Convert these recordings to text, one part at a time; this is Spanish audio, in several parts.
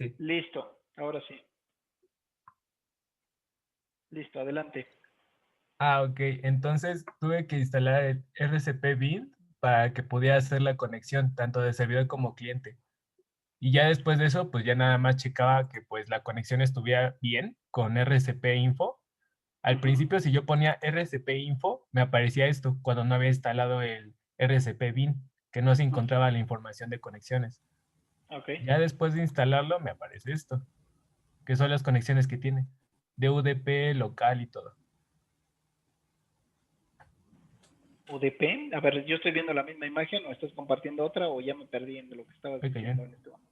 Sí. Listo, ahora sí. Listo, adelante. Ah, ok. Entonces tuve que instalar el RCP Bin para que pudiera hacer la conexión tanto de servidor como cliente. Y ya después de eso, pues ya nada más checaba que pues la conexión estuviera bien con RCP Info. Al Ujú. principio, si yo ponía RCP Info, me aparecía esto cuando no había instalado el RCP Bin, que no se encontraba la información de conexiones. Ok. Ya después de instalarlo, me aparece esto, que son las conexiones que tiene, de UDP, local y todo. UDP. A ver, yo estoy viendo la misma imagen o estás compartiendo otra o ya me perdí en lo que estabas Oye, diciendo cañón. en este momento.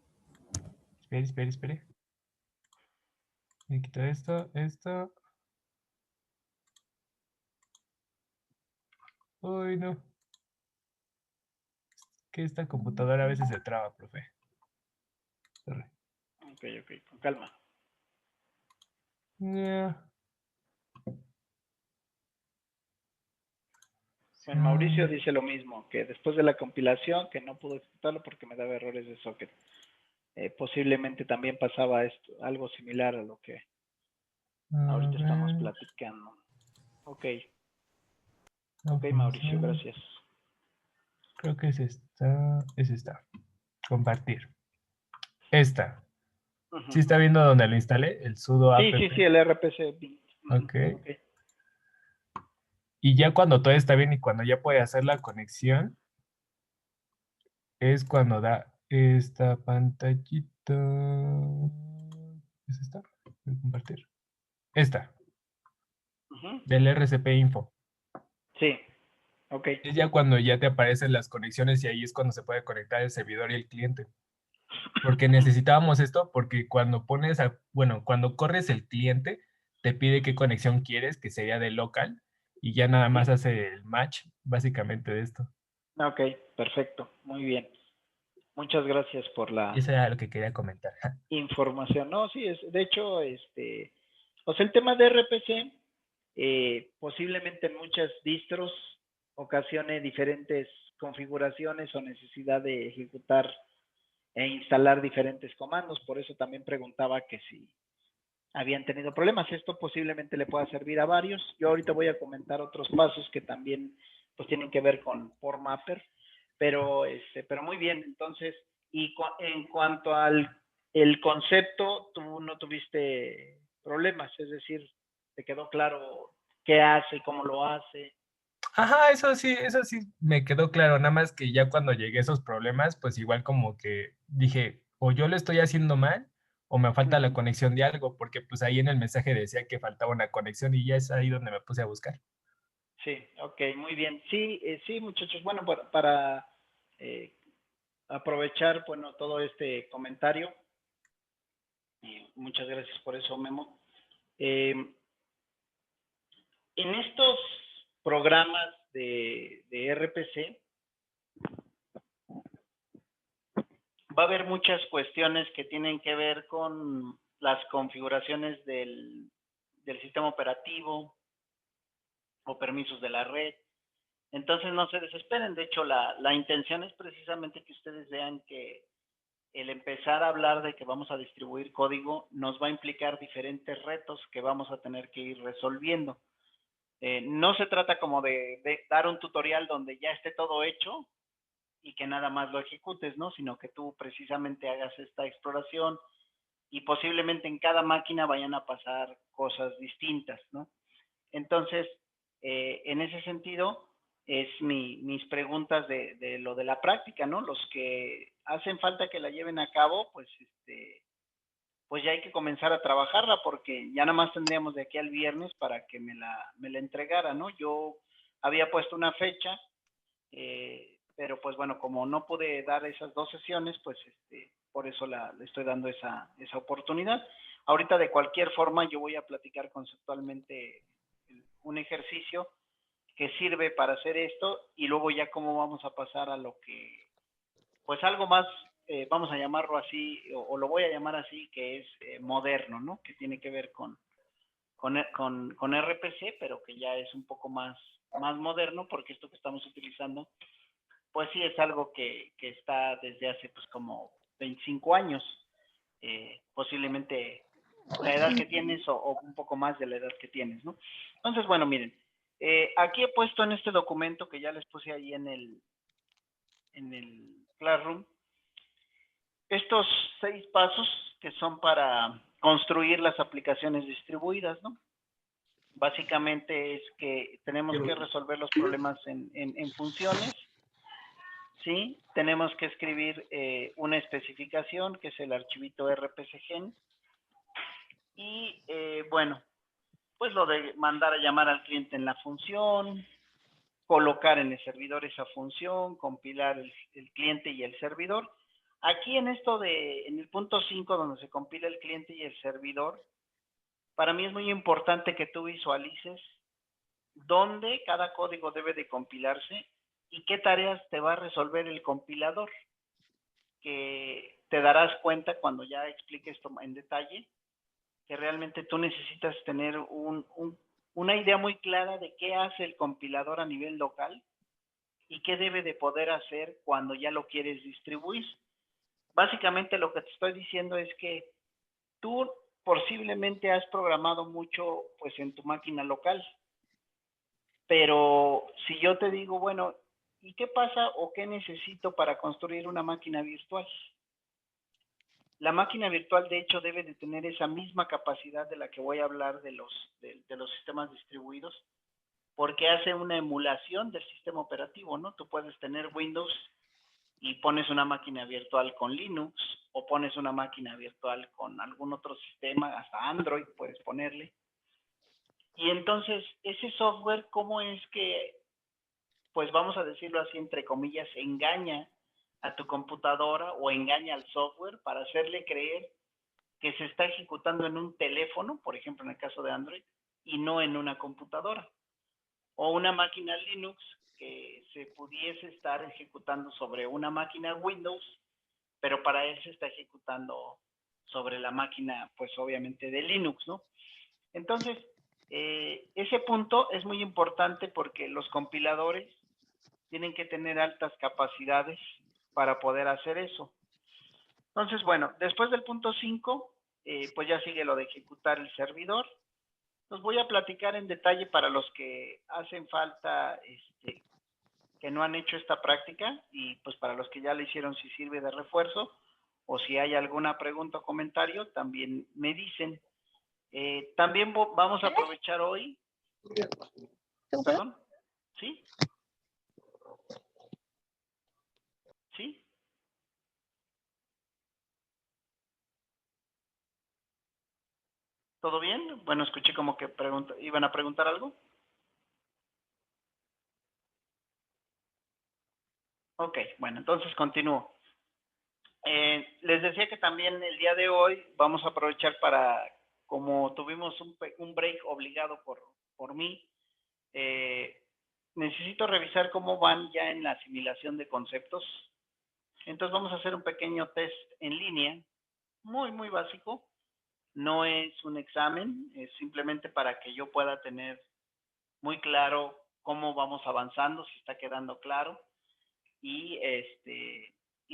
Espere. Me quito esto. Uy, no. Que esta computadora a veces se traba, profe. Sorry. Ok, ok, con calma. Yeah. Bueno, Mauricio dice lo mismo, que después de la compilación, que no pudo ejecutarlo porque me daba errores de socket. Posiblemente también pasaba esto, algo similar a lo que A ahorita estamos ver. platicando. Ok, No ok, Mauricio, funciona. gracias. Creo que es esta. Es esta. Compartir. Esta. ¿Sí Ujú. está viendo donde lo instalé? El sudo Sí, app. sí, sí, el RPC. Ujú. Ok. Ok. Y ya cuando todo está bien y cuando ya puede hacer la conexión, es cuando da esta pantallita. ¿Es esta? Voy a compartir. Esta, Ujú. del RCP Info. Sí, ok. Es ya cuando ya te aparecen las conexiones y ahí es cuando se puede conectar el servidor y el cliente. Porque necesitábamos esto porque cuando bueno, cuando corres el cliente, te pide qué conexión quieres, que sería de local, y ya nada más Sí. hace el match básicamente de esto. Ok, perfecto, muy bien. Muchas gracias por Y la eso era lo que quería comentar. información. No, sí, de hecho, o sea, el tema de RPC, posiblemente en muchas distros ocasione diferentes configuraciones o necesidad de ejecutar e instalar diferentes comandos. Por eso también preguntaba que si habían tenido problemas. Esto posiblemente le pueda servir a varios. Yo ahorita voy a comentar otros pasos que también pues tienen que ver con PortMapper, pero muy bien. Entonces, en cuanto al el concepto, tú no tuviste problemas, es decir, te quedó claro qué hace, cómo lo hace. Ajá, eso sí me quedó claro, nada más que ya cuando llegué a esos problemas, pues igual como que dije, o yo lo estoy haciendo mal, o me falta la Ujú. conexión de algo, porque pues ahí en el mensaje decía que faltaba una conexión y ya es ahí donde me puse a buscar. Sí, ok, muy bien. Sí, sí, muchachos. Bueno, para eh, aprovechar, bueno, todo este comentario, muchas gracias por eso, Memo. Eh, en estos programas de RPC va a haber muchas cuestiones que tienen que ver con las configuraciones del sistema operativo o permisos de la red. Entonces no se desesperen. De hecho, la intención es precisamente que ustedes vean que el empezar a hablar de que vamos a distribuir código nos va a implicar diferentes retos que vamos a tener que ir resolviendo. No se trata como de dar un tutorial donde ya esté todo hecho y que nada más lo ejecutes, ¿no? Sino que tú precisamente hagas esta exploración y posiblemente en cada máquina vayan a pasar cosas distintas, ¿no? Entonces, en ese sentido, es mis preguntas de lo de la práctica, ¿no? Los que hacen falta que la lleven a cabo, pues ya hay que comenzar a trabajarla porque ya nada más tendríamos de aquí al viernes para que me la entregara, ¿no? Yo había puesto una fecha, pero pues bueno, como no pude dar esas dos sesiones, pues por eso le estoy dando esa oportunidad. Ahorita de cualquier forma yo voy a platicar conceptualmente un ejercicio que sirve para hacer esto y luego ya cómo vamos a pasar a lo que, pues algo más, vamos a llamarlo así, o lo voy a llamar así, que es moderno, ¿no? Que tiene que ver con RPC, pero que ya es un poco más moderno, porque esto que estamos utilizando, pues sí es algo que está desde hace pues como 25 años. posiblemente la edad que tienes o un poco más de la edad que tienes, ¿no? Entonces, bueno, miren, aquí he puesto en este documento que ya les puse ahí en el Classroom, estos 6 pasos que son para construir las aplicaciones distribuidas, ¿no? Básicamente es que tenemos que resolver los problemas en funciones, ¿sí? Tenemos que escribir una especificación, que es el archivito RPCgen, y bueno, pues lo de mandar a llamar al cliente en la función, colocar en el servidor esa función, compilar el cliente y el servidor. Aquí en en el punto 5, donde se compila el cliente y el servidor, para mí es muy importante que tú visualices dónde cada código debe de compilarse y qué tareas te va a resolver el compilador, que te darás cuenta cuando ya explique esto en detalle, que realmente tú necesitas tener una idea muy clara de qué hace el compilador a nivel local y qué debe de poder hacer cuando ya lo quieres distribuir. Básicamente lo que te estoy diciendo es que tú posiblemente has programado mucho pues en tu máquina local, pero si yo te digo, bueno, ¿y qué pasa o qué necesito para construir una máquina virtual? La máquina virtual, de hecho, debe de tener esa misma capacidad de la que voy a hablar de los sistemas distribuidos, porque hace una emulación del sistema operativo, ¿no? Tú puedes tener Windows y pones una máquina virtual con Linux, o pones una máquina virtual con algún otro sistema, hasta Android puedes ponerle. Y entonces, ese software, ¿cómo es que, pues vamos a decirlo así, entre comillas, engaña a tu computadora o engaña al software para hacerle creer que se está ejecutando en un teléfono, por ejemplo en el caso de Android, y no en una computadora? O una máquina Linux que se pudiese estar ejecutando sobre una máquina Windows, pero para él se está ejecutando sobre la máquina, pues obviamente de Linux, ¿no? Entonces, ese punto es muy importante porque los compiladores tienen que tener altas capacidades para poder hacer eso. Entonces, bueno, después del punto 5, pues ya sigue lo de ejecutar el servidor. Los voy a platicar en detalle para los que hacen falta, que no han hecho esta práctica, y pues para los que ya lo hicieron, si sirve de refuerzo, o si hay alguna pregunta o comentario, también me dicen. También vamos a aprovechar hoy. ¿Perdón? ¿Sí? ¿Sí? ¿Todo bien? Bueno, escuché como que iban a preguntar algo. Ok, bueno, entonces continúo. Les decía que también el día de hoy vamos a aprovechar para, como tuvimos un break obligado por mí, necesito revisar cómo van ya en la asimilación de conceptos. Entonces vamos a hacer un pequeño test en línea, muy, muy básico. No es un examen, es simplemente para que yo pueda tener muy claro cómo vamos avanzando, si está quedando claro. Y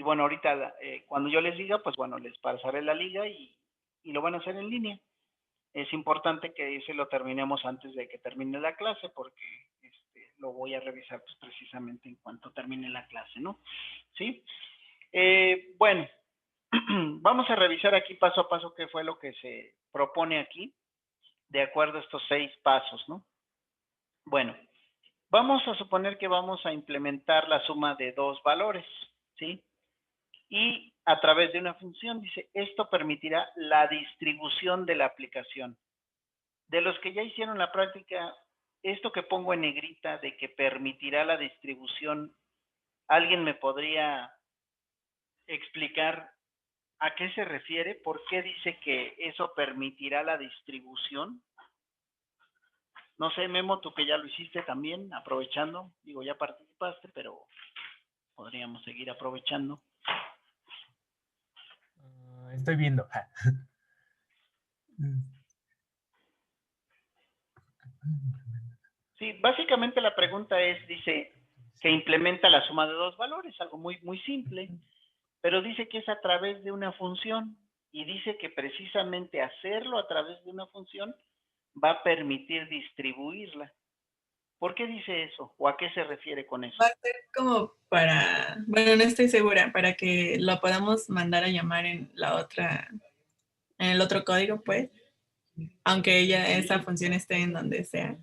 bueno, ahorita cuando yo les diga, pues bueno, les pasaré la liga y lo van a hacer en línea. Es importante que ese lo terminemos antes de que termine la clase, porque lo voy a revisar pues precisamente en cuanto termine la clase, ¿no? ¿Sí? Bueno, vamos a revisar aquí paso a paso qué fue lo que se propone aquí, de acuerdo a estos 6 pasos, ¿no? Bueno, vamos a suponer que vamos a implementar la suma de 2 valores, ¿sí? Y a través de una función, dice, esto permitirá la distribución de la aplicación. De los que ya hicieron la práctica, esto que pongo en negrita de que permitirá la distribución, ¿alguien me podría explicar a qué se refiere? ¿Por qué dice que eso permitirá la distribución? No sé, Memo, tú que ya lo hiciste también, aprovechando, digo, ya participaste, pero podríamos seguir aprovechando. Estoy viendo. Sí, básicamente la pregunta es, dice, que implementa la suma de 2 valores, algo muy, muy simple, pero dice que es a través de una función. y dice que precisamente hacerlo a través de una función va a permitir distribuirla. ¿Por qué dice eso? ¿O a qué se refiere con eso? Va a ser como para, bueno, no estoy segura, para que lo podamos mandar a llamar en la otra, en el otro código, pues, aunque esa función esté en donde sea.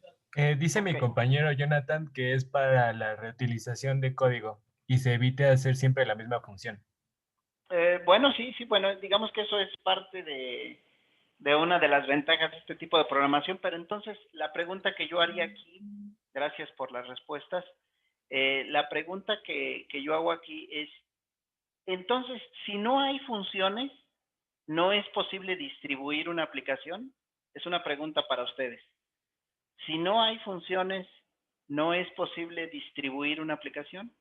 Dice mi Ok. compañero Jonathan que es para la reutilización de código y se evite hacer siempre la misma función. Bueno, sí, bueno, digamos que eso es parte de una de las ventajas de este tipo de programación, pero entonces la pregunta que yo haría aquí, gracias por las respuestas, la pregunta que yo hago aquí es, entonces, si no hay funciones, ¿no es posible distribuir una aplicación? Es una pregunta para ustedes. Si no hay funciones, ¿no es posible distribuir una aplicación?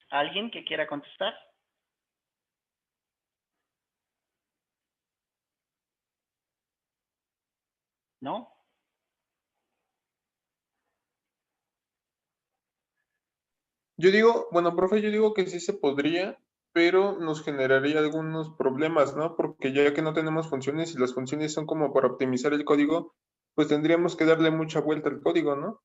¿Alguien que quiera contestar? ¿No? Yo digo, bueno, profe, yo digo que sí se podría, pero nos generaría algunos problemas, ¿no? Porque ya que no tenemos funciones y las funciones son como para optimizar el código, pues tendríamos que darle mucha vuelta al código, ¿no?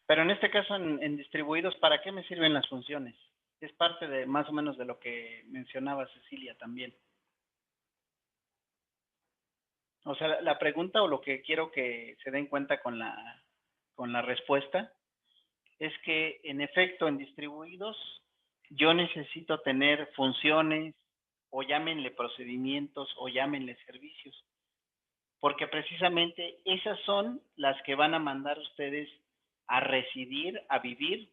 Pero en este caso, en distribuidos, ¿para qué me sirven las funciones? Es parte de más o menos de lo que mencionaba Cecilia también. O sea, la pregunta o lo que quiero que se den cuenta con la respuesta es que, en efecto, en distribuidos, yo necesito tener funciones, o llámenle procedimientos, o llámenle servicios, porque precisamente esas son las que van a mandar ustedes a residir, a vivir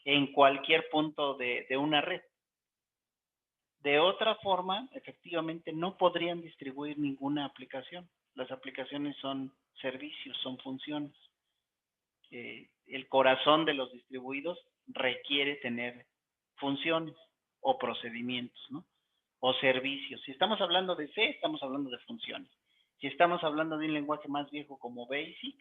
en cualquier punto de una red. De otra forma, efectivamente, no podrían distribuir ninguna aplicación. Las aplicaciones son servicios, son funciones. El corazón de los distribuidos requiere tener funciones o procedimientos, ¿no? O servicios. Si estamos hablando de C, estamos hablando de funciones. Si estamos hablando de un lenguaje más viejo como BASIC,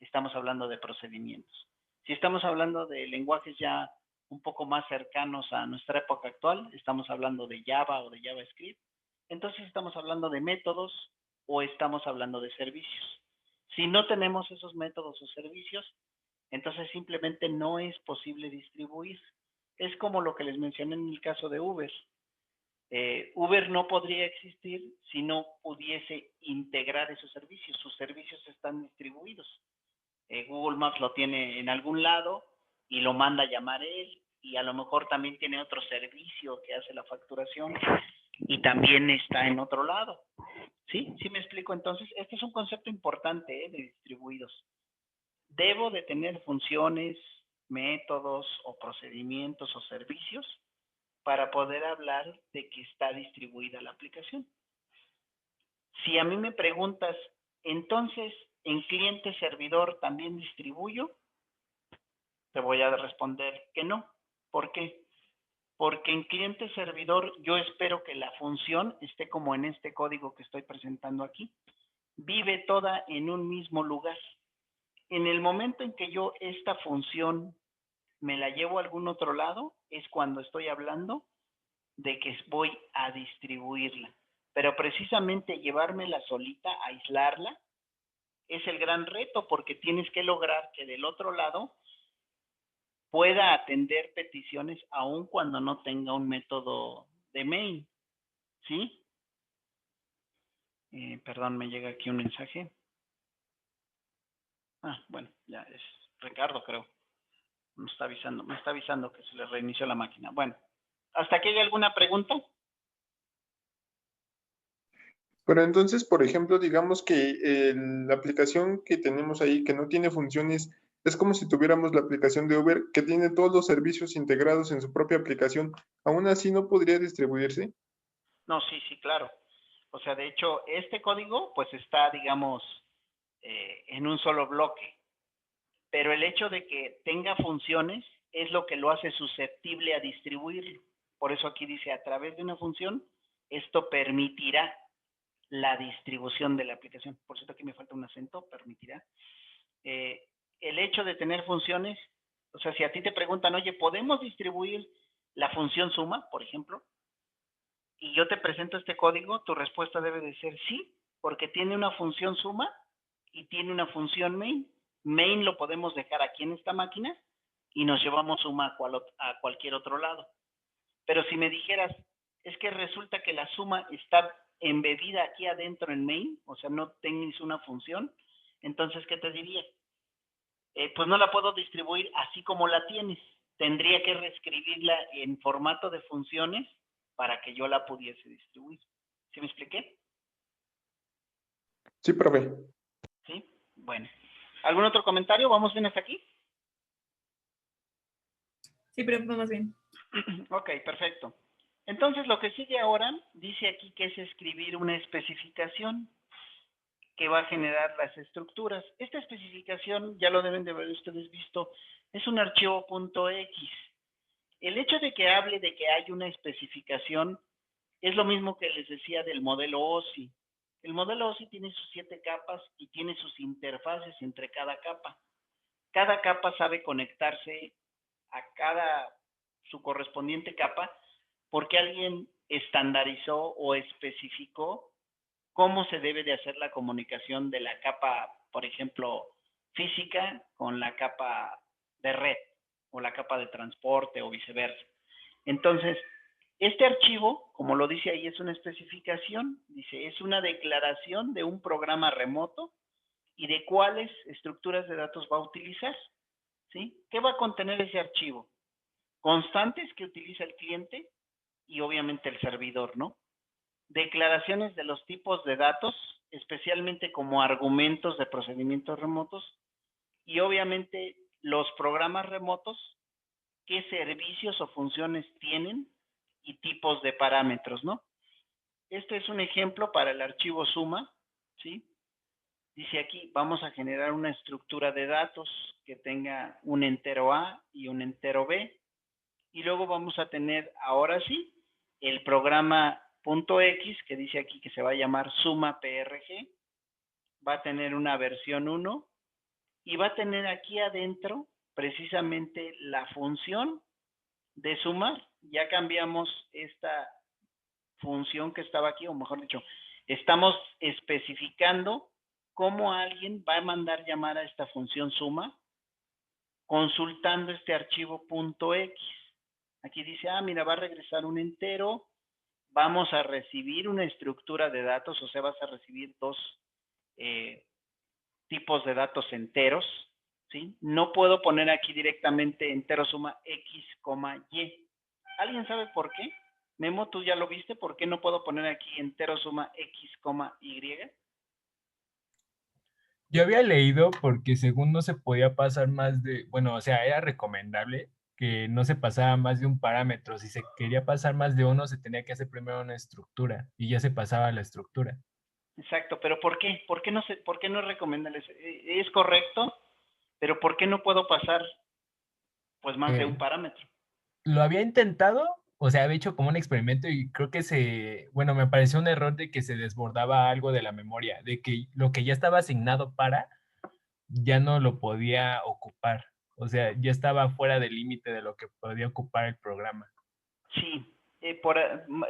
estamos hablando de procedimientos. Si estamos hablando de lenguajes ya un poco más cercanos a nuestra época actual, estamos hablando de Java o de JavaScript, entonces estamos hablando de métodos o estamos hablando de servicios. Si no tenemos esos métodos o servicios, entonces simplemente no es posible distribuir. Es como lo que les mencioné en el caso de Uber. Uber no podría existir si no pudiese integrar esos servicios. Sus servicios están distribuidos. Google Maps lo tiene en algún lado y lo manda a llamar él, y a lo mejor también tiene otro servicio que hace la facturación y también está en otro lado. ¿Sí? ¿Sí me explico? Entonces, este es un concepto importante de distribuidos. Debo de tener funciones, métodos o procedimientos o servicios para poder hablar de que está distribuida la aplicación. Si a mí me preguntas, entonces, ¿en cliente servidor también distribuyo? Te voy a responder que no. ¿Por qué? Porque en cliente servidor yo espero que la función esté como en este código que estoy presentando aquí. Vive toda en un mismo lugar. En el momento en que yo esta función me la llevo a algún otro lado, es cuando estoy hablando de que voy a distribuirla. Pero precisamente llevármela solita, aislarla, es el gran reto, porque tienes que lograr que del otro lado pueda atender peticiones aun cuando no tenga un método de main. ¿Sí? Perdón, me llega aquí un mensaje. Bueno, ya es Ricardo, creo. Me está avisando que se le reinició la máquina. Bueno, ¿hasta aquí hay alguna pregunta? Pero entonces, por ejemplo, digamos que la aplicación que tenemos ahí, que no tiene funciones, es como si tuviéramos la aplicación de Uber, que tiene todos los servicios integrados en su propia aplicación. ¿Aún así no podría distribuirse? No, sí, claro. O sea, de hecho, este código pues está, digamos, en un solo bloque. Pero el hecho de que tenga funciones es lo que lo hace susceptible a distribuirlo. Por eso aquí dice, a través de una función, esto permitirá la distribución de la aplicación. Por cierto, aquí me falta un acento, permitirá. El hecho de tener funciones, o sea, si a ti te preguntan, oye, ¿podemos distribuir la función suma, por ejemplo, y yo te presento este código, tu respuesta debe de ser sí, porque tiene una función suma y tiene una función main. Main lo podemos dejar aquí en esta máquina y nos llevamos suma a cualquier otro lado. Pero si me dijeras, es que resulta que la suma está embebida aquí adentro en main, o sea, no tienes una función, entonces, ¿qué te diría? Pues no la puedo distribuir así como la tienes. Tendría que reescribirla en formato de funciones para que yo la pudiese distribuir. ¿Sí me expliqué? Sí, profe. ¿Sí? Bueno. ¿Algún otro comentario? ¿Vamos bien hasta aquí? Sí, pero vamos bien. Ok, perfecto. Entonces, lo que sigue ahora, dice aquí que es escribir una especificación que va a generar las estructuras. Esta especificación, ya lo deben de haber ustedes visto, es un archivo .x. El hecho de que hable de que hay una especificación es lo mismo que les decía del modelo OSI. El modelo OSI tiene sus 7 capas y tiene sus interfaces entre cada capa. Cada capa sabe conectarse a su correspondiente capa porque alguien estandarizó o especificó cómo se debe de hacer la comunicación de la capa, por ejemplo, física con la capa de red o la capa de transporte o viceversa. Entonces, este archivo, como lo dice ahí, es una especificación, dice, es una declaración de un programa remoto y de cuáles estructuras de datos va a utilizar, ¿sí? ¿Qué va a contener ese archivo? Constantes que utiliza el cliente y obviamente el servidor, ¿no? Declaraciones de los tipos de datos, especialmente como argumentos de procedimientos remotos, y obviamente los programas remotos, qué servicios o funciones tienen y tipos de parámetros, ¿no? Este es un ejemplo para el archivo suma, ¿sí? Dice aquí, vamos a generar una estructura de datos que tenga un entero A y un entero B, y luego vamos a tener, ahora sí, el programa .x, que dice aquí que se va a llamar suma PRG, va a tener una versión 1 y va a tener aquí adentro precisamente la función de sumar. Ya cambiamos esta función que estaba aquí, o mejor dicho, estamos especificando cómo alguien va a mandar llamar a esta función suma consultando este archivo .x. Aquí dice, mira, va a regresar un entero, vamos a recibir una estructura de datos, o sea, vas a recibir dos tipos de datos enteros, ¿sí? No puedo poner aquí directamente entero suma x, y. ¿Alguien sabe por qué? Memo, ¿tú ya lo viste? ¿Por qué no puedo poner aquí entero suma x, y? Yo había leído porque según no se podía pasar más de, bueno, o sea, era recomendable que no se pasara más de un parámetro. Si se quería pasar más de uno, se tenía que hacer primero una estructura y ya se pasaba la estructura. Exacto, pero ¿por qué? ¿Por qué no es recomendable? Es correcto, pero ¿por qué no puedo pasar pues más de un Eh, parámetro? lo había intentado, o sea, había hecho como un experimento y creo que bueno, me pareció un error de que se desbordaba algo de la memoria, de que lo que ya estaba asignado para ya no lo podía ocupar. O sea, ya estaba fuera del límite de lo que podía ocupar el programa. Sí,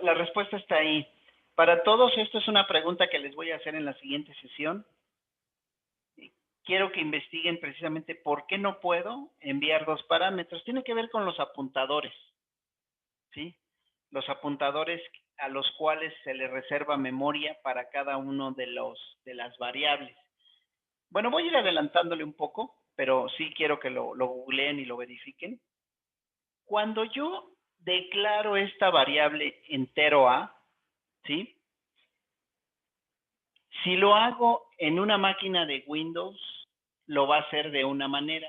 la respuesta está ahí. Para todos, esto es una pregunta que les voy a hacer en la siguiente sesión. Quiero que investiguen precisamente por qué no puedo enviar dos parámetros. Tiene que ver con los apuntadores, ¿sí? Los apuntadores a los cuales se le reserva memoria para cada uno de las variables. Bueno, voy a ir adelantándole un poco, pero sí quiero que lo googleen y lo verifiquen. Cuando yo declaro esta variable entero A, ¿sí? Si lo hago en una máquina de Windows, lo va a hacer de una manera.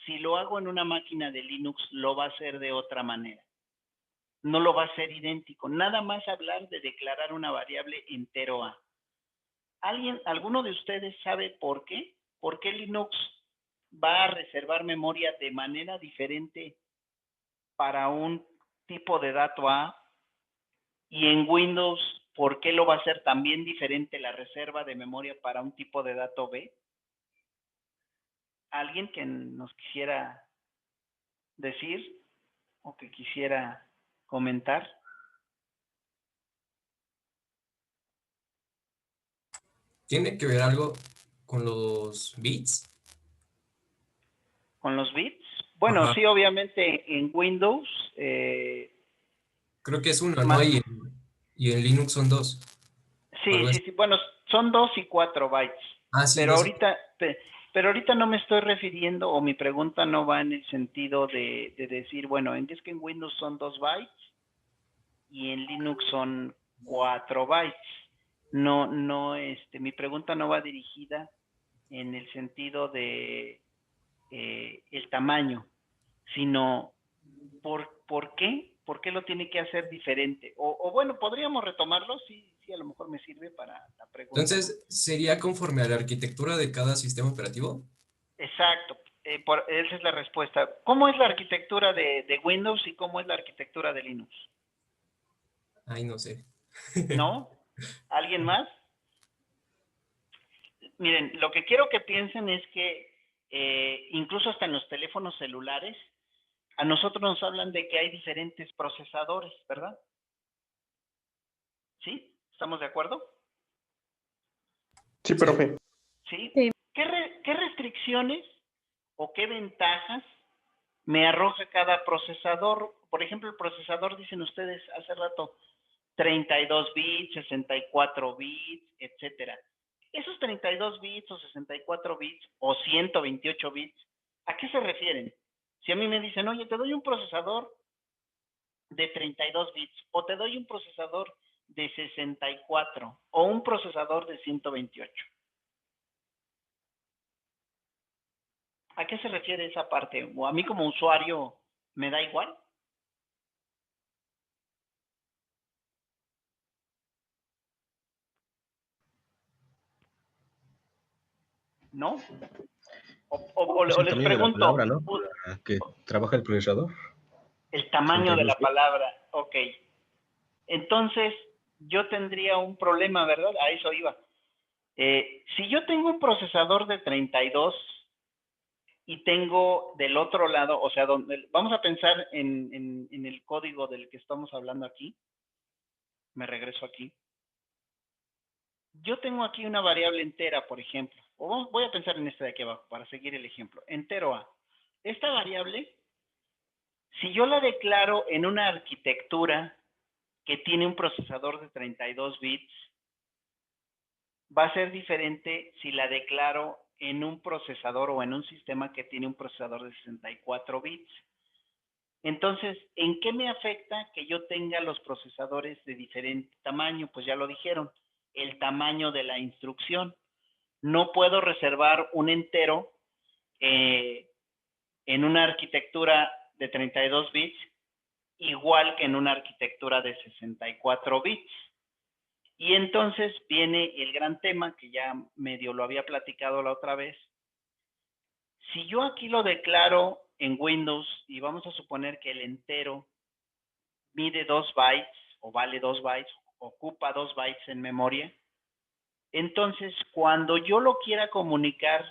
Si lo hago en una máquina de Linux, lo va a hacer de otra manera. No lo va a hacer idéntico. Nada más hablar de declarar una variable entero A. ¿Alguno de ustedes sabe por qué? ¿Por qué Linux va a reservar memoria de manera diferente para un tipo de dato A? Y en Windows, ¿por qué lo va a hacer también diferente la reserva de memoria para un tipo de dato B? ¿Alguien que nos quisiera decir o que quisiera comentar. ¿Tiene que ver algo con los bits? ¿Con los bits? Bueno, Ajá. sí, obviamente en Windows. Creo que es uno, ¿no? Ma- Y en Linux son 2. Sí, Algo sí, así. sí. Bueno, son 2 y 4 bytes. Ah, sí, Pero 2 y... ahorita no me estoy refiriendo, o mi pregunta no va en el sentido de decir, bueno, es que en Windows son 2 bytes y en Linux son 4 bytes. No, mi pregunta no va dirigida en el sentido de el tamaño, sino ¿por qué? ¿Por qué lo tiene que hacer diferente? O bueno, podríamos retomarlo, sí, sí, a lo mejor me sirve para la pregunta. Entonces, ¿sería conforme a la arquitectura de cada sistema operativo? Exacto, esa es la respuesta. ¿Cómo es la arquitectura de Windows y cómo es la arquitectura de Linux? Ay, no sé. ¿No? ¿Alguien más? Miren, lo que quiero que piensen es que incluso hasta en los teléfonos celulares, a nosotros nos hablan de que hay diferentes procesadores, ¿verdad? ¿Sí? ¿Estamos de acuerdo? Sí, profe. ¿Sí? Sí. ¿Qué restricciones o qué ventajas me arroja cada procesador? Por ejemplo, el procesador, dicen ustedes hace rato, 32 bits, 64 bits, etcétera. Esos 32 bits o 64 bits o 128 bits, ¿a qué se refieren? Si a mí me dicen, oye, te doy un procesador de 32 bits o te doy un procesador de 64 o un procesador de 128. ¿A qué se refiere esa parte? ¿O a mí como usuario me da igual? ¿No? O Es el les tamaño de la pregunto, palabra, ¿no? Que trabaja el procesador. el tamaño de 32 la bits. palabra, ok. Entonces, yo tendría un problema, ¿verdad? A eso iba. Si yo tengo un procesador de 32 y tengo del otro lado, o sea, vamos a pensar en el código del que estamos hablando aquí. Me regreso aquí. Yo tengo aquí una variable entera, por ejemplo. Voy a pensar en esta de aquí abajo para seguir el ejemplo. Entero A. Esta variable, si yo la declaro en una arquitectura que tiene un procesador de 32 bits, va a ser diferente si la declaro en un procesador o en un sistema que tiene un procesador de 64 bits. Entonces, ¿en qué me afecta que yo tenga los procesadores de diferente tamaño? Pues ya lo dijeron, el tamaño de la instrucción. No puedo reservar un entero en una arquitectura de 32 bits igual que en una arquitectura de 64 bits. Y entonces viene el gran tema que ya medio lo había platicado la otra vez. Si yo aquí lo declaro en Windows y vamos a suponer que el entero mide 2 bytes o vale 2 bytes, ocupa 2 bytes en memoria, entonces cuando yo lo quiera comunicar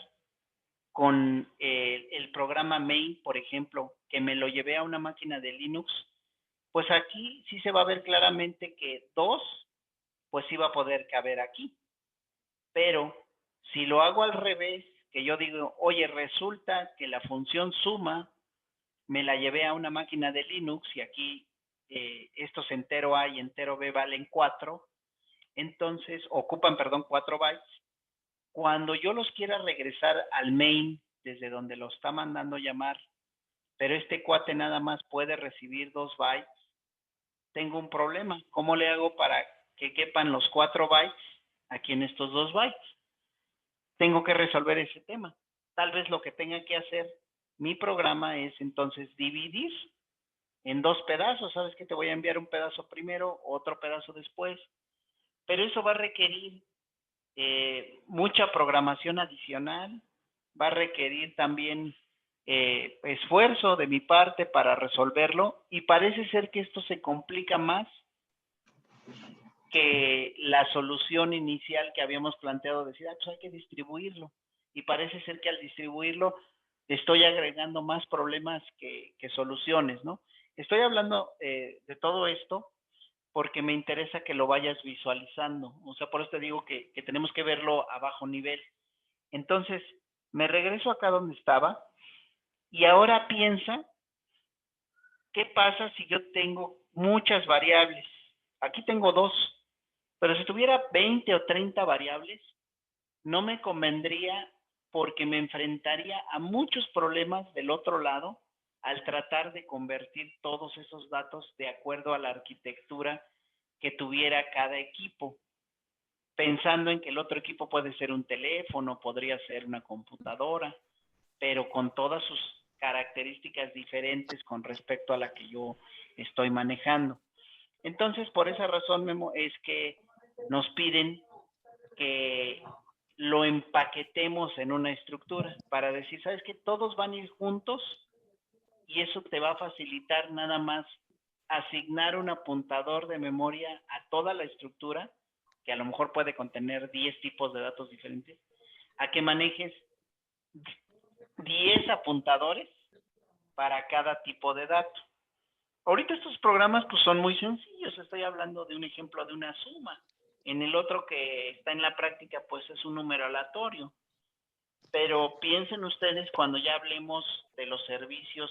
con el programa main, por ejemplo, que me lo llevé a una máquina de Linux, pues aquí sí se va a ver claramente que 2, pues sí va a poder caber aquí. Pero si lo hago al revés, que yo digo, oye, resulta que la función suma me la llevé a una máquina de Linux y aquí estos entero A y entero B valen 4, entonces ocupan, perdón, 4 bytes. Cuando yo los quiera regresar al main, desde donde lo está mandando llamar, pero este cuate nada más puede recibir 2 bytes, tengo un problema. ¿Cómo le hago para que quepan los 4 bytes aquí en estos 2 bytes? Tengo que resolver ese tema. Tal vez lo que tenga que hacer mi programa es entonces dividir en 2 pedazos. ¿Sabes que te voy a enviar un pedazo primero, otro pedazo después? Pero eso va a requerir mucha programación adicional, va a requerir también esfuerzo de mi parte para resolverlo y parece ser que esto se complica más que la solución inicial que habíamos planteado, decir, pues hay que distribuirlo. Y parece ser que al distribuirlo estoy agregando más problemas que soluciones, ¿no? Estoy hablando de todo esto porque me interesa que lo vayas visualizando. O sea, por eso te digo que tenemos que verlo a bajo nivel. Entonces, me regreso acá donde estaba y ahora piensa, ¿qué pasa si yo tengo muchas variables? Aquí tengo 2, pero si tuviera 20 o 30 variables, no me convendría porque me enfrentaría a muchos problemas del otro lado al tratar de convertir todos esos datos de acuerdo a la arquitectura que tuviera cada equipo, pensando en que el otro equipo puede ser un teléfono, podría ser una computadora, pero con todas sus características diferentes con respecto a la que yo estoy manejando. Entonces, por esa razón, Memo, es que nos piden que lo empaquetemos en una estructura para decir, ¿sabes qué? Todos van a ir juntos y eso te va a facilitar nada más asignar un apuntador de memoria a toda la estructura, que a lo mejor puede contener 10 tipos de datos diferentes, a que manejes 10 apuntadores para cada tipo de dato. Ahorita estos programas pues son muy sencillos, estoy hablando de un ejemplo de una suma. En el otro que está en la práctica pues es un número aleatorio. Pero piensen ustedes cuando ya hablemos de los servicios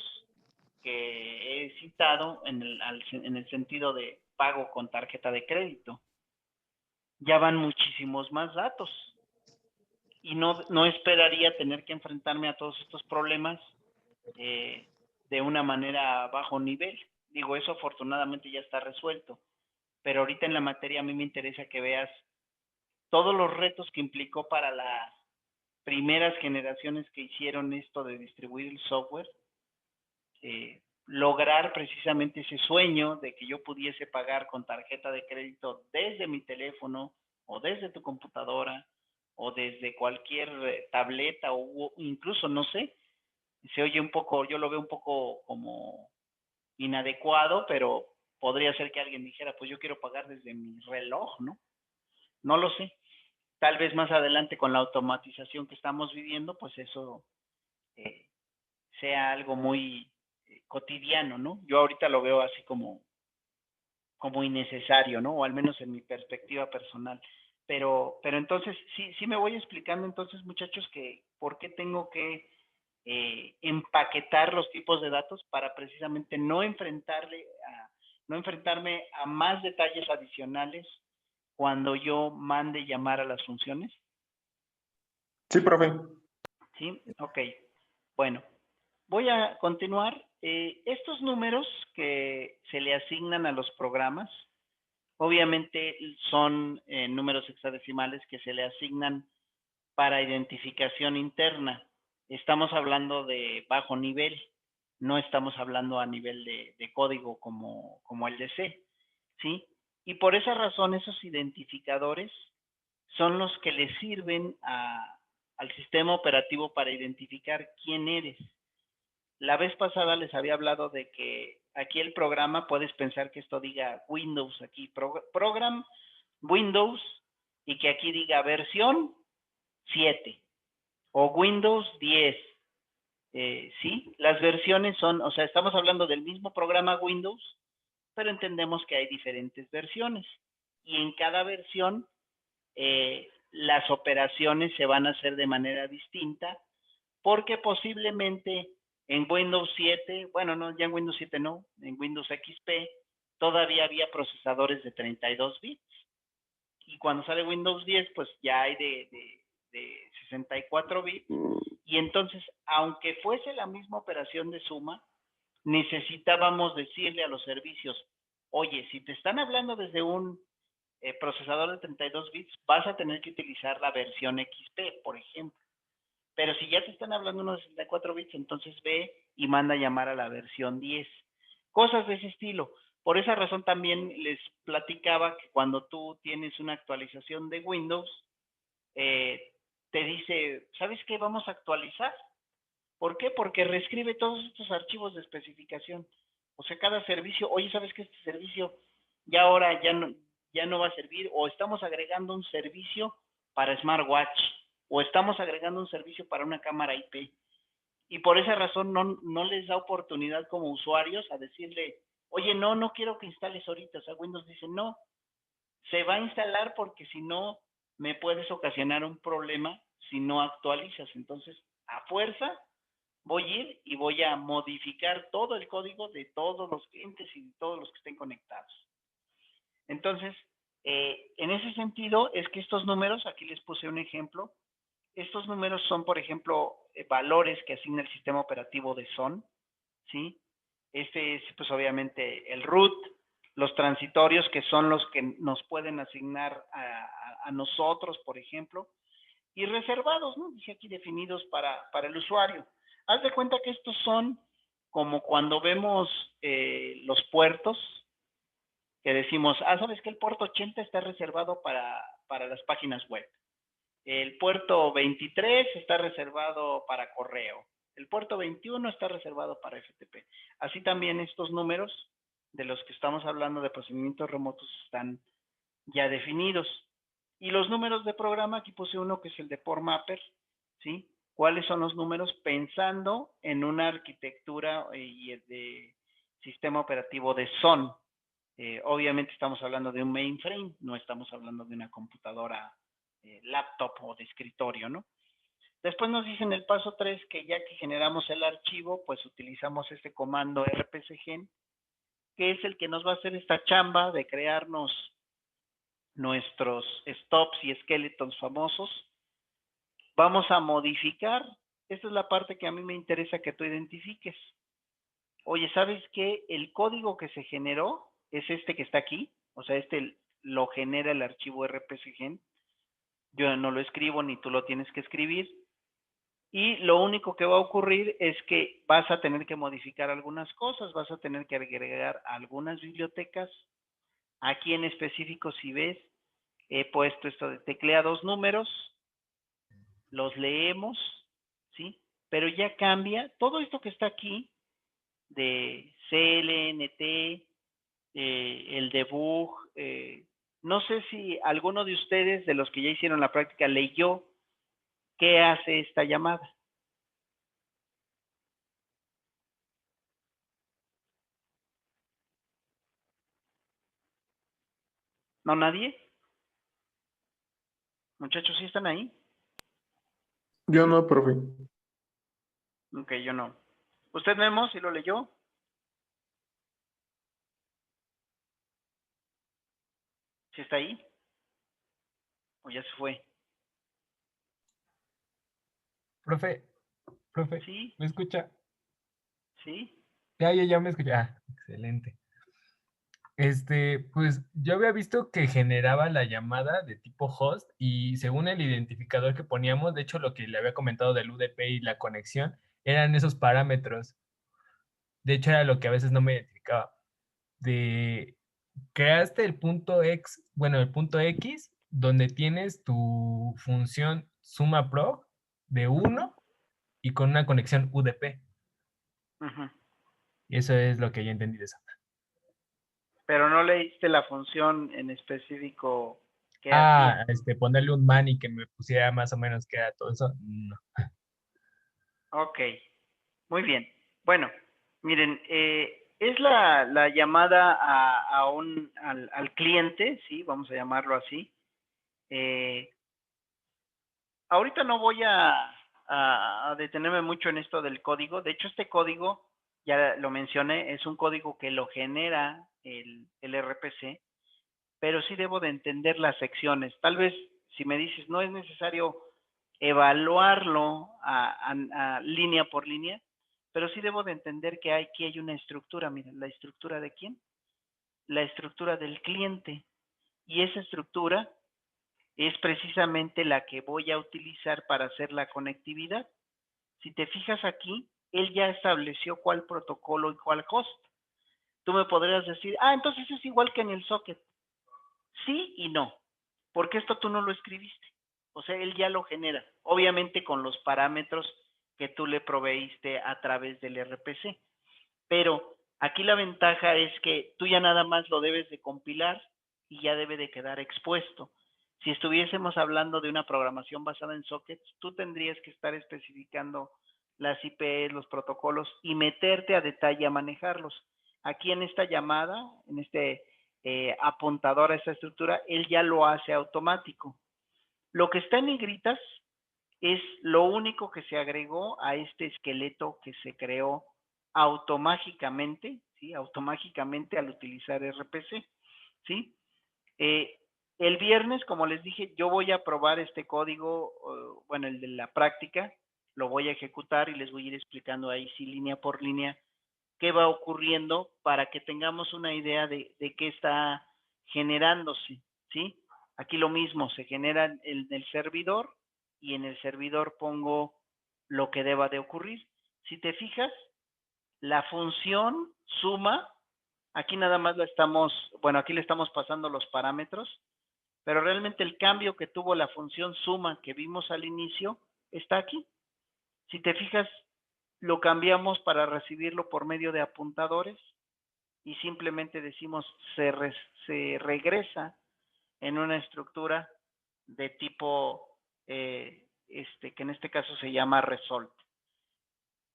que he citado en el sentido de pago con tarjeta de crédito. Ya van muchísimos más datos. Y no esperaría tener que enfrentarme a todos estos problemas de una manera a bajo nivel. Digo, eso afortunadamente ya está resuelto. Pero ahorita en la materia a mí me interesa que veas todos los retos que implicó para las primeras generaciones que hicieron esto de distribuir el software, lograr precisamente ese sueño de que yo pudiese pagar con tarjeta de crédito desde mi teléfono o desde tu computadora o desde cualquier tableta o incluso, no sé, se oye un poco, yo lo veo un poco como inadecuado, pero podría ser que alguien dijera, pues yo quiero pagar desde mi reloj, ¿no? No lo sé. Tal vez más adelante con la automatización que estamos viviendo, pues eso sea algo muy cotidiano, ¿no? Yo ahorita lo veo así como innecesario, ¿no? O al menos en mi perspectiva personal. Pero entonces, sí me voy explicando entonces, muchachos, que por qué tengo que empaquetar los tipos de datos para precisamente no enfrentarme a más detalles adicionales cuando yo mande llamar a las funciones. Sí, profe. Sí, ok. Bueno, voy a continuar. Estos números que se le asignan a los programas, obviamente son números hexadecimales que se le asignan para identificación interna. Estamos hablando de bajo nivel, no estamos hablando a nivel de código como el de C, ¿sí? Y por esa razón esos identificadores son los que le sirven al sistema operativo para identificar quién eres. La vez pasada les había hablado de que aquí el programa, puedes pensar que esto diga Windows aquí, program Windows, y que aquí diga versión 7 o Windows 10. Sí, las versiones son, o sea, estamos hablando del mismo programa Windows, pero entendemos que hay diferentes versiones. Y en cada versión, las operaciones se van a hacer de manera distinta, porque posiblemente en Windows 7, bueno, no, ya en Windows 7 no, en Windows XP todavía había procesadores de 32 bits. Y cuando sale Windows 10, pues ya hay de 64 bits. Y entonces, aunque fuese la misma operación de suma, necesitábamos decirle a los servicios, oye, si te están hablando desde un procesador de 32 bits, vas a tener que utilizar la versión XP, por ejemplo. Pero si ya te están hablando unos 64 bits, entonces ve y manda a llamar a la versión 10. Cosas de ese estilo. Por esa razón también les platicaba que cuando tú tienes una actualización de Windows, te dice, ¿sabes qué? Vamos a actualizar. ¿Por qué? Porque reescribe todos estos archivos de especificación. O sea, cada servicio, oye, ¿sabes qué? Este servicio ya ahora ya no va a servir, o estamos agregando un servicio para smartwatch, o estamos agregando un servicio para una cámara IP. Y por esa razón no les da oportunidad como usuarios a decirle, oye, no quiero que instales ahorita. O sea, Windows dice, no, se va a instalar porque si no, me puedes ocasionar un problema si no actualizas. Entonces, a fuerza, voy a ir y voy a modificar todo el código de todos los clientes y de todos los que estén conectados. Entonces, en ese sentido, es que estos números, aquí les puse un ejemplo, estos números son, por ejemplo, valores que asigna el sistema operativo de SON, ¿sí? Este es, pues, obviamente, el root, los transitorios, que son los que nos pueden asignar a nosotros, por ejemplo, y reservados, ¿no? Dice aquí definidos para el usuario. Haz de cuenta que estos son como cuando vemos los puertos, que decimos, ¿sabes qué? El puerto 80 está reservado para las páginas web. El puerto 23 está reservado para correo. El puerto 21 está reservado para FTP. Así también estos números de los que estamos hablando de procedimientos remotos están ya definidos. Y los números de programa, aquí puse uno que es el de Port Mapper, ¿sí? ¿Cuáles son los números? Pensando en una arquitectura de sistema operativo de SON. Obviamente estamos hablando de un mainframe, no estamos hablando de una computadora laptop o de escritorio, ¿no? Después nos dicen el paso 3 que ya que generamos el archivo, pues utilizamos este comando rpcgen, que es el que nos va a hacer esta chamba de crearnos nuestros stops y skeletons famosos. Vamos a modificar, esta es la parte que a mí me interesa que tú identifiques. Oye, ¿sabes qué? El código que se generó es este que está aquí, o sea, este lo genera el archivo rpcgen. Yo no lo escribo ni tú lo tienes que escribir. Y lo único que va a ocurrir es que vas a tener que modificar algunas cosas, vas a tener que agregar algunas bibliotecas. Aquí en específico, si ves, he puesto esto de teclea 2 números, los leemos, ¿sí? Pero ya cambia, todo esto que está aquí, de CLNT, el debug, no sé si alguno de ustedes, de los que ya hicieron la práctica, leyó qué hace esta llamada. ¿No, nadie? Muchachos, ¿sí están ahí? Yo no, profe. Ok, yo no. ¿Usted, Memo, sí lo leyó? ¿Sí está ahí? ¿O ya se fue? Profe, ¿Sí? ¿me escucha? ¿Sí? Ya me escucha. Ah, excelente. Pues yo había visto que generaba la llamada de tipo host y según el identificador que poníamos, de hecho lo que le había comentado del UDP y la conexión, eran esos parámetros. De hecho era lo que a veces no me identificaba. De creaste el punto X, bueno, el punto X, donde tienes tu función suma prog de 1 y con una conexión UDP. Uh-huh. Y eso es lo que yo entendí de eso. Pero no leíste la función en específico que hacía. Ponerle un man y que me pusiera más o menos qué era todo eso. No. Ok, muy bien. Bueno, miren, es la llamada al cliente, ¿sí? Vamos a llamarlo así. Ahorita no voy a detenerme mucho en esto del código. De hecho, este código, ya lo mencioné, es un código que lo genera el RPC, pero sí debo de entender las secciones. Tal vez, si me dices, no es necesario evaluarlo a línea por línea, pero sí debo de entender que aquí hay una estructura. Miren, ¿la estructura de quién? La estructura del cliente. Y esa estructura es precisamente la que voy a utilizar para hacer la conectividad. Si te fijas aquí, él ya estableció cuál protocolo y cuál host. Tú me podrías decir, entonces es igual que en el socket. Sí y no, porque esto tú no lo escribiste. O sea, él ya lo genera, obviamente con los parámetros que tú le proveíste a través del RPC. Pero aquí la ventaja es que tú ya nada más lo debes de compilar y ya debe de quedar expuesto. Si estuviésemos hablando de una programación basada en sockets, tú tendrías que estar especificando las IPs, los protocolos y meterte a detalle a manejarlos. Aquí en esta llamada, en este apuntador a esta estructura, él ya lo hace automático. Lo que está en negritas es lo único que se agregó a este esqueleto que se creó automáticamente, ¿sí? Automáticamente al utilizar RPC, ¿sí? El viernes, como les dije, yo voy a probar este código, bueno, el de la práctica, lo voy a ejecutar y les voy a ir explicando ahí, sí, línea por línea, qué va ocurriendo para que tengamos una idea de qué está generándose, ¿sí? Aquí lo mismo, se genera en el servidor y en el servidor pongo lo que deba de ocurrir. Si te fijas, la función suma, aquí nada más la estamos, bueno, aquí le estamos pasando los parámetros, pero realmente el cambio que tuvo la función suma que vimos al inicio está aquí. Si te fijas, lo cambiamos para recibirlo por medio de apuntadores y simplemente decimos se regresa en una estructura de tipo, que en este caso se llama result.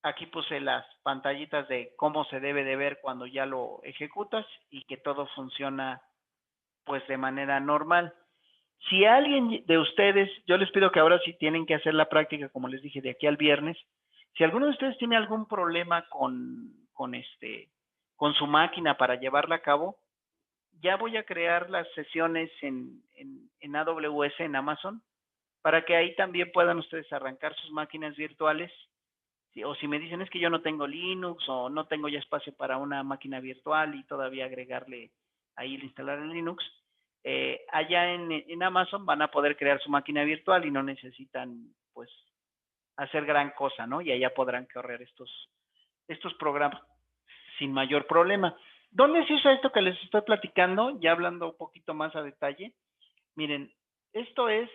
Aquí puse las pantallitas de cómo se debe de ver cuando ya lo ejecutas y que todo funciona pues de manera normal. Si alguien de ustedes, yo les pido que ahora sí tienen que hacer la práctica, como les dije, de aquí al viernes. Si alguno de ustedes tiene algún problema con su máquina para llevarla a cabo, ya voy a crear las sesiones en AWS, en Amazon, para que ahí también puedan ustedes arrancar sus máquinas virtuales. O si me dicen es que yo no tengo Linux o no tengo ya espacio para una máquina virtual y todavía agregarle ahí el instalar el Linux, allá en Amazon van a poder crear su máquina virtual y no necesitan pues hacer gran cosa, ¿no? Y allá podrán correr estos programas sin mayor problema. ¿Dónde se usa esto que les estoy platicando? Ya hablando un poquito más a detalle. Miren, esto es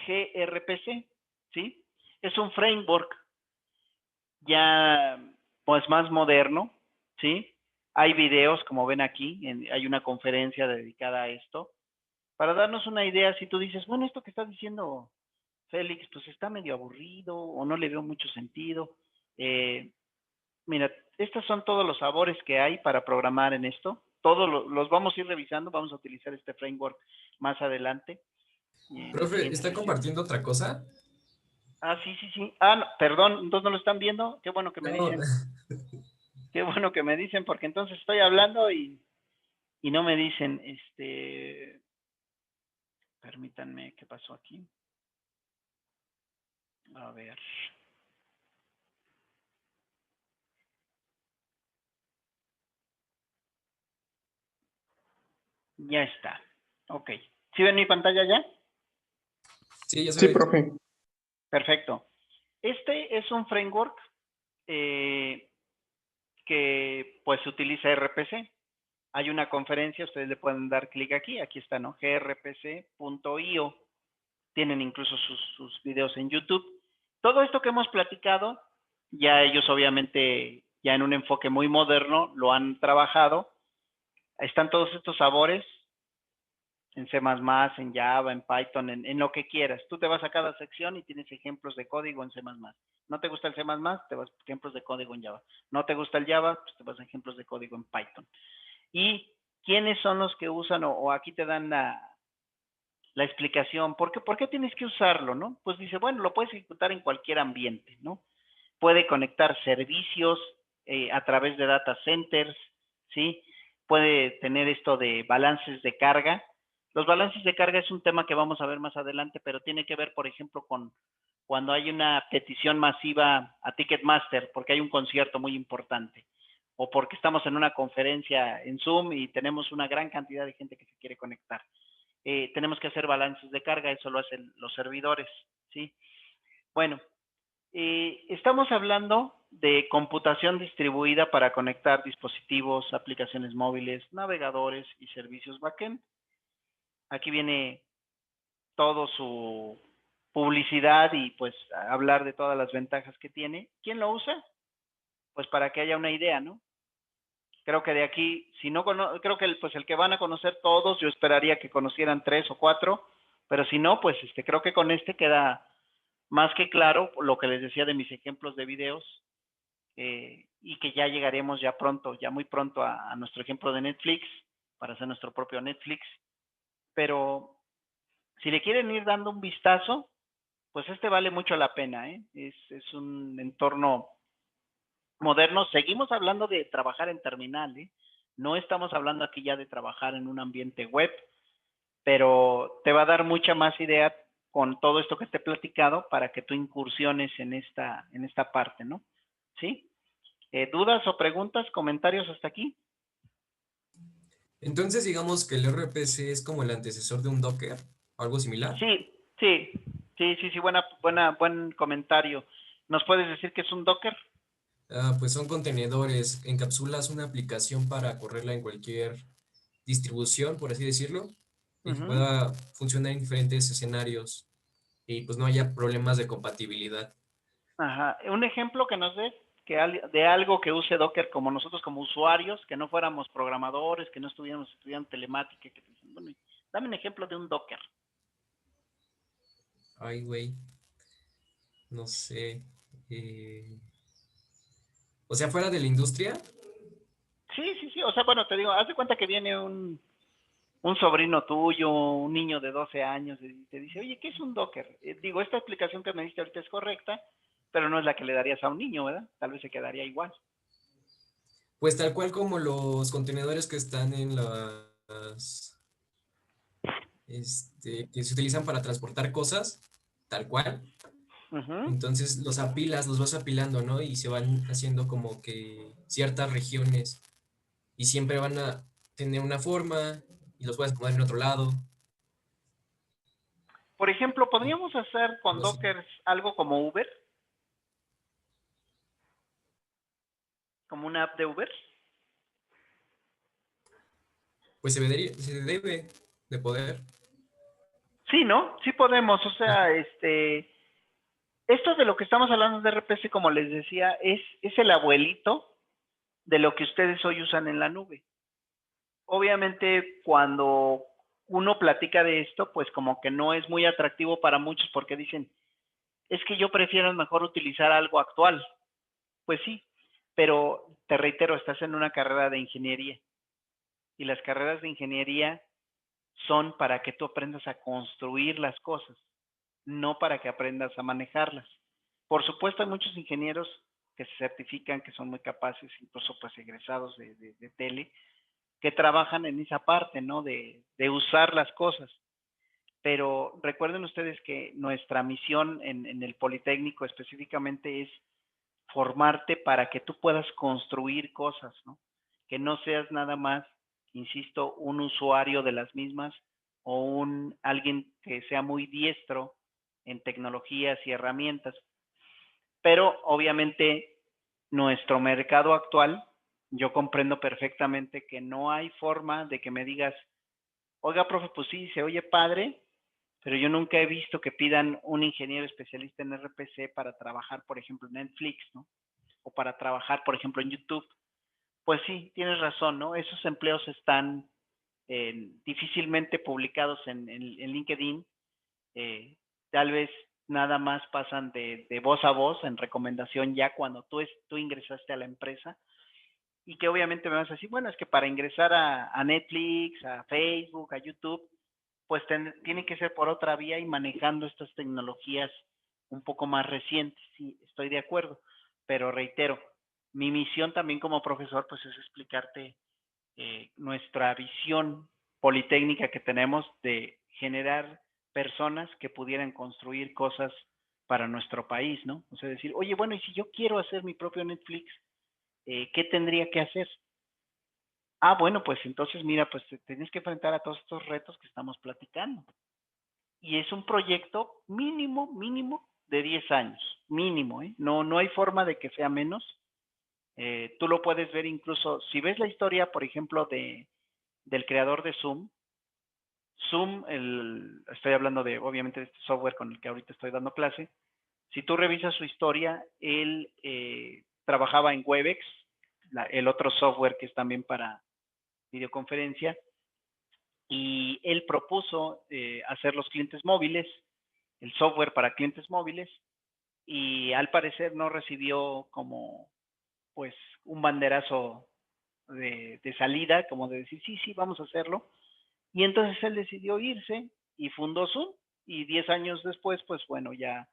gRPC, ¿sí? Es un framework ya pues más moderno, ¿sí? Hay videos, como ven aquí, hay una conferencia dedicada a esto, para darnos una idea, si tú dices, bueno, esto que estás diciendo, Félix, pues está medio aburrido o no le veo mucho sentido. Mira, estos son todos los sabores que hay para programar en esto. Todos los vamos a ir revisando, vamos a utilizar este framework más adelante. Profe, ¿está compartiendo otra cosa? Ah, sí, sí, sí. Ah, no, perdón, entonces no lo están viendo. Qué bueno que me No. dicen. Qué bueno que me dicen, porque entonces estoy hablando y no me dicen, permítanme, ¿qué pasó aquí? A ver. Ya está. Ok. ¿Sí ven mi pantalla ya? Sí, ya se Sí, ve. profe. Perfecto. Este es un framework que pues utiliza RPC. Hay una conferencia, ustedes le pueden dar clic aquí está, ¿no? grpc.io. Tienen incluso sus videos en YouTube. Todo esto que hemos platicado, ya ellos obviamente, ya en un enfoque muy moderno, lo han trabajado. Están todos estos sabores en C++, en Java, en Python, en lo que quieras. Tú te vas a cada sección y tienes ejemplos de código en C++. ¿No te gusta el C++? Te vas a ejemplos de código en Java. ¿No te gusta el Java? Pues te vas a ejemplos de código en Python. ¿Y quiénes son los que usan o aquí te dan la explicación? ¿Por qué tienes que usarlo, no? Pues dice, bueno, lo puedes ejecutar en cualquier ambiente, ¿no? Puede conectar servicios a través de data centers, ¿sí? Puede tener esto de balances de carga. Los balances de carga es un tema que vamos a ver más adelante, pero tiene que ver, por ejemplo, con cuando hay una petición masiva a Ticketmaster, porque hay un concierto muy importante, o porque estamos en una conferencia en Zoom y tenemos una gran cantidad de gente que se quiere conectar. Tenemos que hacer balances de carga, eso lo hacen los servidores, ¿sí? Bueno, estamos hablando de computación distribuida para conectar dispositivos, aplicaciones móviles, navegadores y servicios backend. Aquí viene todo su publicidad y pues hablar de todas las ventajas que tiene. ¿Quién lo usa? Pues para que haya una idea, ¿no? Creo que de aquí, si no creo que el que van a conocer todos, yo esperaría que conocieran 3 o 4, pero si no, pues creo que con este queda más que claro lo que les decía de mis ejemplos de videos, y que ya llegaremos ya pronto, ya muy pronto a nuestro ejemplo de Netflix, para hacer nuestro propio Netflix. Pero si le quieren ir dando un vistazo, pues vale mucho la pena, ¿eh? Es un entorno moderno. Seguimos hablando de trabajar en terminal, ¿eh? No estamos hablando aquí ya de trabajar en un ambiente web, pero te va a dar mucha más idea con todo esto que te he platicado para que tú incursiones en esta parte, ¿no? ¿Sí? ¿Dudas o preguntas, comentarios hasta aquí? Entonces, digamos que el RPC es como el antecesor de un Docker, algo similar. Sí, buen comentario. ¿Nos puedes decir qué es un Docker? Pues son contenedores, encapsulas una aplicación para correrla en cualquier distribución, por así decirlo, y que pueda funcionar en diferentes escenarios y pues no haya problemas de compatibilidad. Ajá. Un ejemplo que nos des de algo que use Docker como nosotros como usuarios, que no fuéramos programadores, que no estuviéramos estudiando telemática, que te dicen, bueno, dame un ejemplo de un Docker. Ay, güey, no sé. eh, O sea, fuera de la industria. Sí. O sea, bueno, te digo, haz de cuenta que viene un sobrino tuyo, un niño de 12 años, y te dice, oye, ¿qué es un Docker? Digo, esta explicación que me diste ahorita es correcta, pero no es la que le darías a un niño, ¿verdad? Tal vez se quedaría igual. Pues tal cual como los contenedores que están en las, que se utilizan para transportar cosas, tal cual. Entonces los apilas, los vas apilando, ¿no? Y se van haciendo como que ciertas regiones y siempre van a tener una forma y los puedes poner en otro lado. Por ejemplo, ¿podríamos hacer con Algo así. Docker algo como Uber? ¿Como una app de Uber? Pues se debe de poder. Sí, ¿no? Sí podemos. O sea, esto de lo que estamos hablando de RPC, como les decía, es el abuelito de lo que ustedes hoy usan en la nube. Obviamente, cuando uno platica de esto, pues como que no es muy atractivo para muchos porque dicen, es que yo prefiero mejor utilizar algo actual. Pues sí, pero te reitero, estás en una carrera de ingeniería y las carreras de ingeniería son para que tú aprendas a construir las cosas, no para que aprendas a manejarlas. Por supuesto, hay muchos ingenieros que se certifican, que son muy capaces, incluso pues egresados de tele, que trabajan en esa parte, ¿no? De usar las cosas. Pero recuerden ustedes que nuestra misión en el Politécnico específicamente es formarte para que tú puedas construir cosas, ¿no? Que no seas nada más, insisto, un usuario de las mismas o alguien que sea muy diestro en tecnologías y herramientas. Pero obviamente nuestro mercado actual, yo comprendo perfectamente que no hay forma de que me digas, oiga, profe, pues sí, se oye padre, pero yo nunca he visto que pidan un ingeniero especialista en RPC para trabajar, por ejemplo, en Netflix, ¿no? O para trabajar, por ejemplo, en YouTube. Pues sí, tienes razón, ¿no? Esos empleos están difícilmente publicados en LinkedIn. Tal vez nada más pasan de voz a voz en recomendación ya cuando tú ingresaste a la empresa. Y que obviamente me vas a decir, bueno, es que para ingresar a Netflix, a Facebook, a YouTube, pues tiene que ser por otra vía y manejando estas tecnologías un poco más recientes. Sí, estoy de acuerdo, pero reitero, mi misión también como profesor pues es explicarte nuestra visión politécnica que tenemos de generar personas que pudieran construir cosas para nuestro país, ¿no? O sea, decir, oye, bueno, y si yo quiero hacer mi propio Netflix, ¿qué tendría que hacer? Ah, bueno, pues entonces mira, pues te tienes que enfrentar a todos estos retos que estamos platicando. Y es un proyecto mínimo de 10 años, mínimo, ¿eh? No hay forma de que sea menos. Tú lo puedes ver incluso, si ves la historia, por ejemplo, del creador de Zoom. Zoom, estoy hablando obviamente, de este software con el que ahorita estoy dando clase. Si tú revisas su historia, él trabajaba en Webex, el otro software que es también para videoconferencia, y él propuso hacer los clientes móviles. software para clientes móviles, y al parecer no recibió como pues un banderazo de salida, como de decir, sí, vamos a hacerlo. Y entonces él decidió irse y fundó Zoom, y 10 años después, pues bueno, ya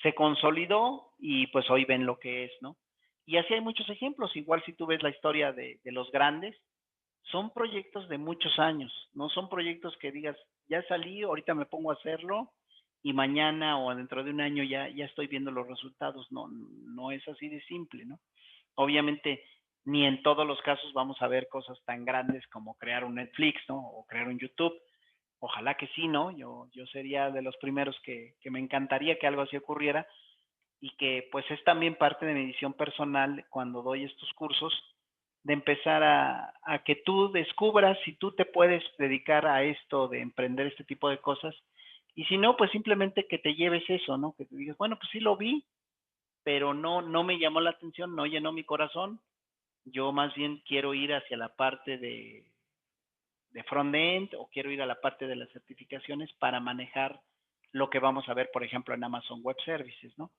se consolidó y pues hoy ven lo que es, ¿no? Y así hay muchos ejemplos. Igual si tú ves la historia de los grandes, son proyectos de muchos años, no son proyectos que digas, ya salí, ahorita me pongo a hacerlo y mañana o dentro de un año ya estoy viendo los resultados. No es así de simple, ¿no? Obviamente, ni en todos los casos vamos a ver cosas tan grandes como crear un Netflix, ¿no? O crear un YouTube. Ojalá que sí, ¿no? Yo sería de los primeros que me encantaría que algo así ocurriera, y que pues es también parte de mi visión personal cuando doy estos cursos, de empezar a que tú descubras si tú te puedes dedicar a esto de emprender este tipo de cosas, y si no, pues simplemente que te lleves eso, ¿no? Que te digas, bueno, pues sí lo vi, pero no me llamó la atención, no llenó mi corazón. Yo más bien quiero ir hacia la parte de front-end, o quiero ir a la parte de las certificaciones para manejar lo que vamos a ver, por ejemplo, en Amazon Web Services, ¿no?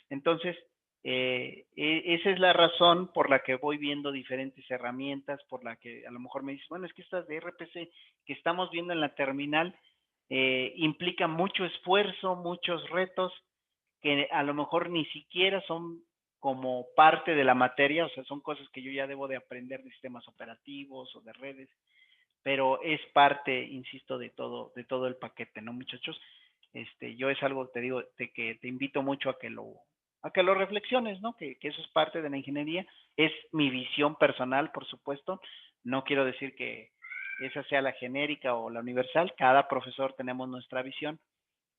Entonces, esa es la razón por la que voy viendo diferentes herramientas, por la que a lo mejor me dices, bueno, es que estas de RPC que estamos viendo en la terminal implican mucho esfuerzo, muchos retos, que a lo mejor ni siquiera son como parte de la materia, o sea, son cosas que yo ya debo de aprender de sistemas operativos o de redes, pero es parte, insisto, de todo el paquete, ¿no, muchachos? Yo es algo, te digo, de que te invito mucho a que lo reflexiones, ¿no? Que eso es parte de la ingeniería. Es mi visión personal, por supuesto. No quiero decir que esa sea la genérica o la universal. Cada profesor tenemos nuestra visión,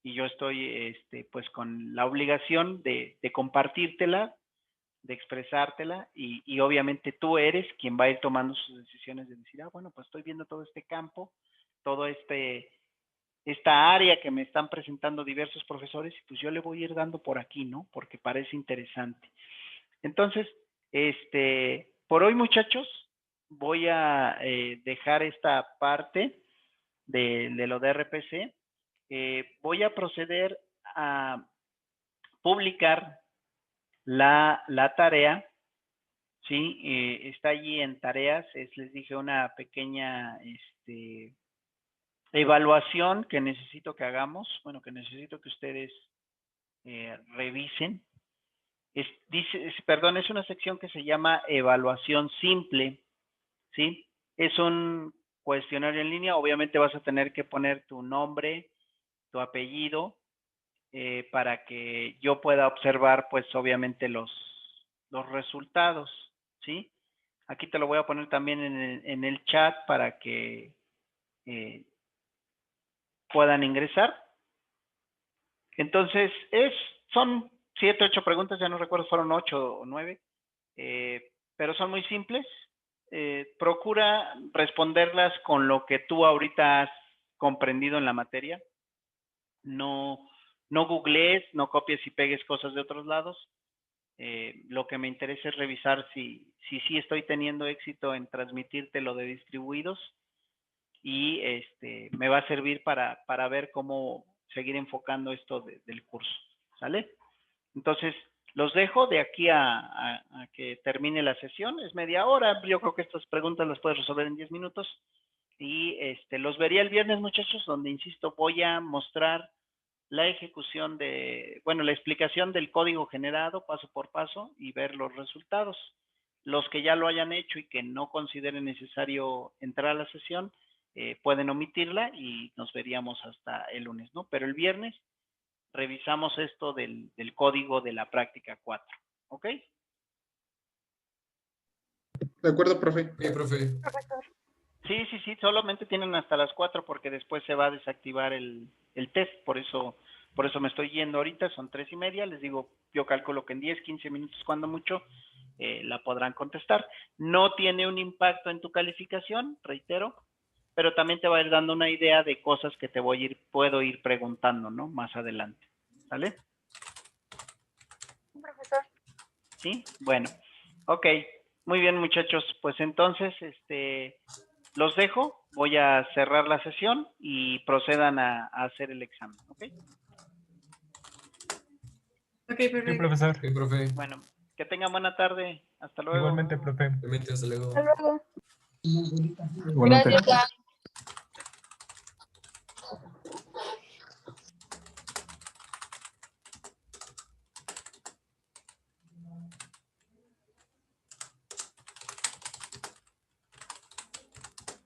y yo estoy, pues, con la obligación de compartírtela, de expresártela, y obviamente tú eres quien va a ir tomando sus decisiones de decir, bueno, pues estoy viendo todo este campo, todo esta área que me están presentando diversos profesores, y pues yo le voy a ir dando por aquí, ¿no? Porque parece interesante. Entonces, por hoy, muchachos, voy a dejar esta parte de lo de RPC. Voy a proceder a publicar la tarea, ¿sí? Está allí en tareas, les dije, una pequeña evaluación que necesito que hagamos, bueno, que necesito que ustedes revisen. Es una sección que se llama evaluación simple, ¿sí? Es un cuestionario en línea. Obviamente vas a tener que poner tu nombre, tu apellido, para que yo pueda observar, pues, obviamente los resultados, ¿sí? Aquí te lo voy a poner también en el chat para que puedan ingresar. Entonces, son 7, 8 preguntas, ya no recuerdo, fueron 8 o 9, pero son muy simples. Procura responderlas con lo que tú ahorita has comprendido en la materia. No googlees, no copies y pegues cosas de otros lados. Lo que me interesa es revisar si estoy teniendo éxito en transmitirte lo de distribuidos, y me va a servir para ver cómo seguir enfocando esto del curso, ¿sale? Entonces, los dejo de aquí a que termine la sesión. Es media hora. Yo creo que estas preguntas las puedes resolver en 10 minutos. Y los vería el viernes, muchachos, donde, insisto, voy a mostrar la ejecución la explicación del código generado paso por paso, y ver los resultados. Los que ya lo hayan hecho y que no consideren necesario entrar a la sesión, pueden omitirla, y nos veríamos hasta el lunes, ¿no? Pero el viernes revisamos esto del código de la práctica 4, ¿ok? De acuerdo, profe. Sí, profe. Sí, solamente tienen hasta las 4, porque después se va a desactivar el test, por eso me estoy yendo ahorita. Son 3:30, les digo, yo calculo que en 10, 15 minutos cuando mucho la podrán contestar. No tiene un impacto en tu calificación, reitero, pero también te va a ir dando una idea de cosas que puedo ir preguntando, ¿no? Más adelante, ¿sale? Profesor. Sí, bueno, ok, muy bien, muchachos, pues entonces, los dejo, voy a cerrar la sesión y procedan a hacer el examen, ¿ok? Ok, Sí, perfecto. profesor. Sí, profe. Bueno, que tengan buena tarde. Hasta luego. Igualmente, profe. Igualmente, hasta luego. Hasta luego. Igualmente. Gracias, Dan.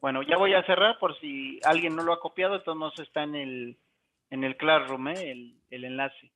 Bueno, ya voy a cerrar por si alguien no lo ha copiado, de todos modos está en el Classroom, el enlace.